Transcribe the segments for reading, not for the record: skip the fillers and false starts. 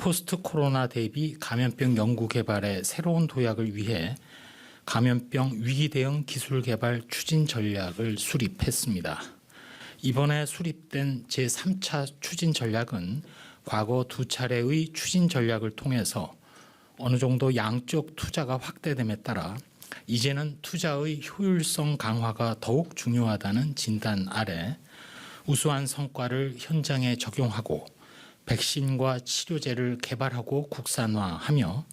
포스트 코로나 대비 감염병 연구 개발의 새로운 도약을 위해 감염병 위기 대응 기술 개발 추진 전략을 수립했습니다. 이번에 수립된 제3차 추진 전략은 과거 2차례의 추진 전략을 통해서 어느 정도 양적 투자가 확대됨에 따라 이제는 투자의 효율성 강화가 더욱 중요하다는 진단 아래 우수한 성과를 현장에 적용하고 백신과 치료제를 개발하고 국산화하며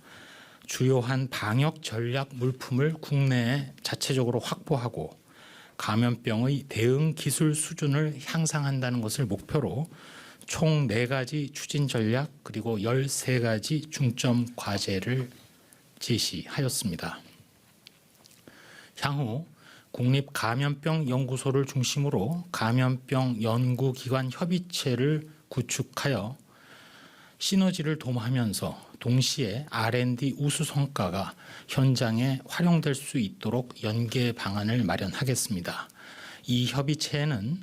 주요한 방역 전략 물품을 국내에 자체적으로 확보하고 감염병의 대응 기술 수준을 향상한다는 것을 목표로 총 4가지 추진 전략 그리고 13가지 중점 과제를 제시하였습니다. 향후 국립감염병 연구소를 중심으로 감염병 연구기관 협의체를 구축하여 시너지를 도모하면서 동시에 R&D 우수 성과가 현장에 활용될 수 있도록 연계 방안을 마련하겠습니다. 이 협의체에는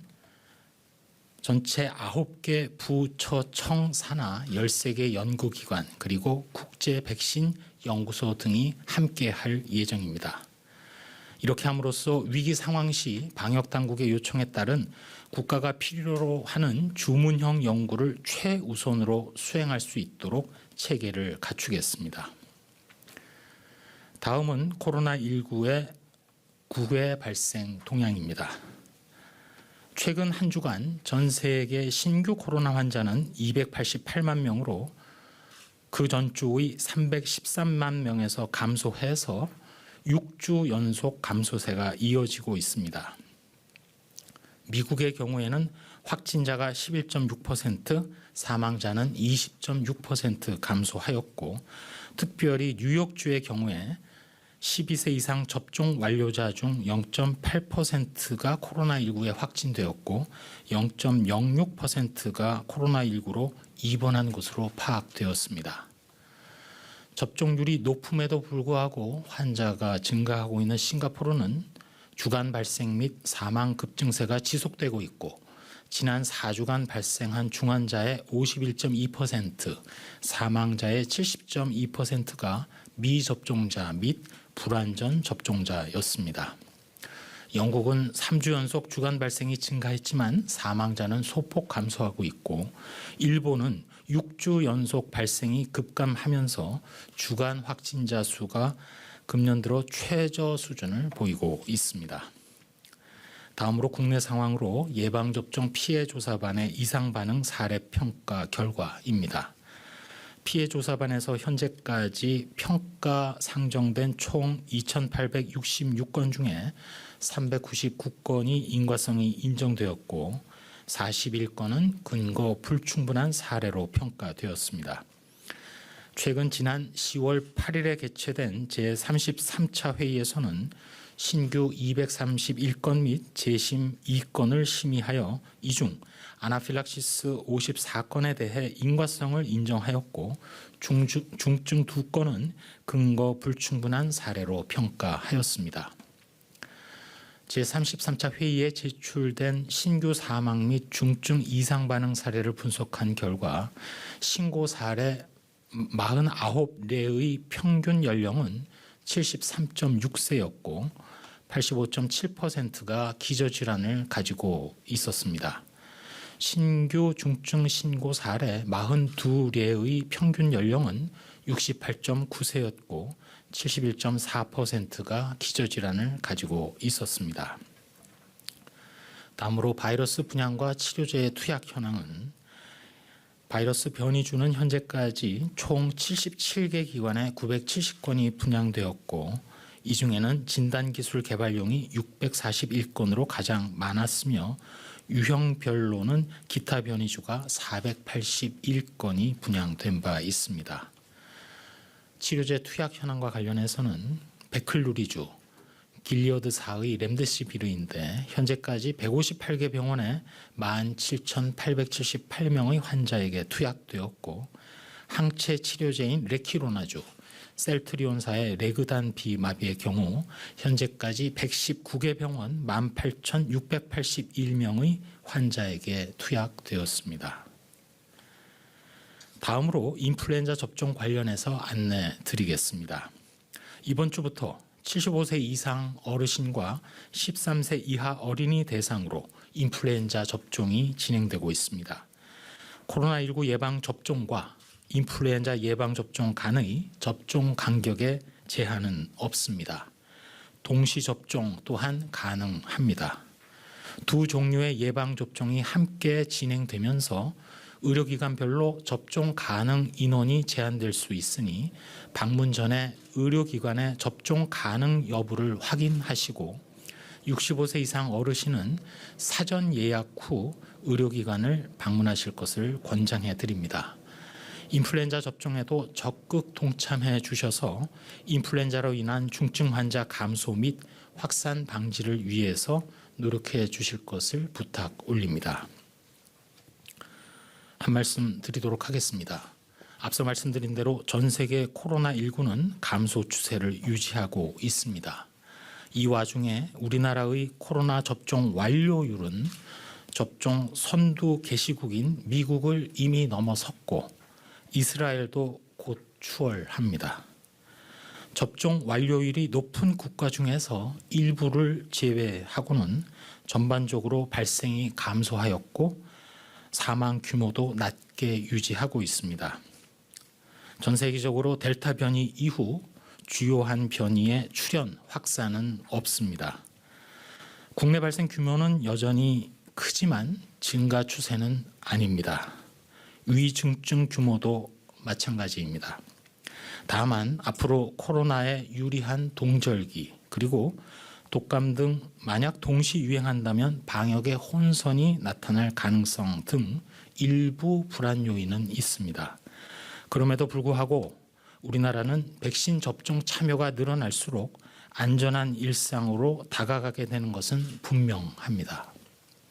전체 9개 부처 청 산하 13개 연구기관 그리고 국제 백신 연구소 등이 함께할 예정입니다. 이렇게 함으로써 위기 상황 시 방역 당국의 요청에 따른 국가가 필요로 하는 주문형 연구를 최우선으로 수행할 수 있도록 체계를 갖추겠습니다. 다음은 코로나19의 국외 발생 동향입니다. 최근 한 주간 전 세계 신규 코로나 환자는 288만 명으로 그 전주의 313만 명에서 감소해서 6주 연속 감소세가 이어지고 있습니다. 미국의 경우에는 확진자가 11.6%, 사망자는 20.6% 감소하였고 특별히 뉴욕주의 경우에 12세 이상 접종 완료자 중 0.8%가 코로나19에 확진되었고 0.06%가 코로나19로 입원한 것으로 파악되었습니다. 접종률이 높음에도 불구하고 환자가 증가하고 있는 싱가포르는 주간 발생 및 사망 급증세가 지속되고 있고 지난 4주간 발생한 중환자의 51.2%, 사망자의 70.2%가 미접종자 및 불완전 접종자였습니다. 영국은 3주 연속 주간 발생이 증가했지만 사망자는 소폭 감소하고 있고 일본은 6주 연속 발생이 급감하면서 주간 확진자 수가 금년 들어 최저 수준을 보이고 있습니다. 다음으로 국내 상황으로 예방접종 피해조사반의 이상반응 사례 평가 결과입니다. 피해조사반에서 현재까지 평가 상정된 총 2,866건 중에 399건이 인과성이 인정되었고 41건은 근거 불충분한 사례로 평가되었습니다. 최근 지난 10월 8일에 개최된 제33차 회의에서는 신규 231건 및 재심 2건을 심의하여 이 중 아나필락시스 54건에 대해 인과성을 인정하였고 중증 2건은 근거 불충분한 사례로 평가하였습니다. 제33차 회의에 제출된 신규 사망 및 중증 이상 반응 사례를 분석한 결과 신고 사례 49례의 평균 연령은 73.6세였고 85.7%가 기저질환을 가지고 있었습니다. 신규 중증 신고 사례 42례의 평균 연령은 68.9세였고 71.4%가 기저질환을 가지고 있었습니다. 다음으로 바이러스 분양과 치료제의 투약 현황은 바이러스 변이주는 현재까지 총 77개 기관에 970건이 분양되었고 이 중에는 진단기술 개발용이 641건으로 가장 많았으며 유형별로는 기타 변이주가 481건이 분양된 바 있습니다. 치료제 투약 현황과 관련해서는 베클루리주, 길리어드사의 렘데시비르인데 현재까지 158개 병원에 17,878명의 환자에게 투약되었고 항체 치료제인 레키로나주, 셀트리온사의 레그단비마비의 경우 현재까지 119개 병원 18,681명의 환자에게 투약되었습니다. 다음으로 인플루엔자 접종 관련해서 안내 드리겠습니다. 이번 주부터 75세 이상 어르신과 13세 이하 어린이 대상으로 인플루엔자 접종이 진행되고 있습니다. 코로나19 예방 접종과 인플루엔자 예방 접종 간의 접종 간격에 제한은 없습니다. 동시 접종 또한 가능합니다. 두 종류의 예방 접종이 함께 진행되면서 의료기관별로 접종 가능 인원이 제한될 수 있으니 방문 전에 의료기관의 접종 가능 여부를 확인하시고 65세 이상 어르신은 사전 예약 후 의료기관을 방문하실 것을 권장해 드립니다. 인플루엔자 접종에도 적극 동참해 주셔서 인플루엔자로 인한 중증 환자 감소 및 확산 방지를 위해서 노력해 주실 것을 부탁 올립니다. 한 말씀 드리도록 하겠습니다. 앞서 말씀드린 대로 전 세계 코로나19는 감소 추세를 유지하고 있습니다. 이 와중에 우리나라의 코로나 접종 완료율은 접종 선두 개시국인 미국을 이미 넘어섰고 이스라엘도 곧 추월합니다. 접종 완료율이 높은 국가 중에서 일부를 제외하고는 전반적으로 발생이 감소하였고 사망 규모도 낮게 유지하고 있습니다. 전 세계적으로 델타 변이 이후 주요한 변이의 출현, 확산은 없습니다. 국내 발생 규모는 여전히 크지만 증가 추세는 아닙니다. 위중증 규모도 마찬가지입니다. 다만 앞으로 코로나에 유리한 동절기 그리고 독감 등 만약 동시 유행한다면 방역에 혼선이 나타날 가능성 등 일부 불안 요인은 있습니다. 그럼에도 불구하고 우리나라는 백신 접종 참여가 늘어날수록 안전한 일상으로 다가가게 되는 것은 분명합니다.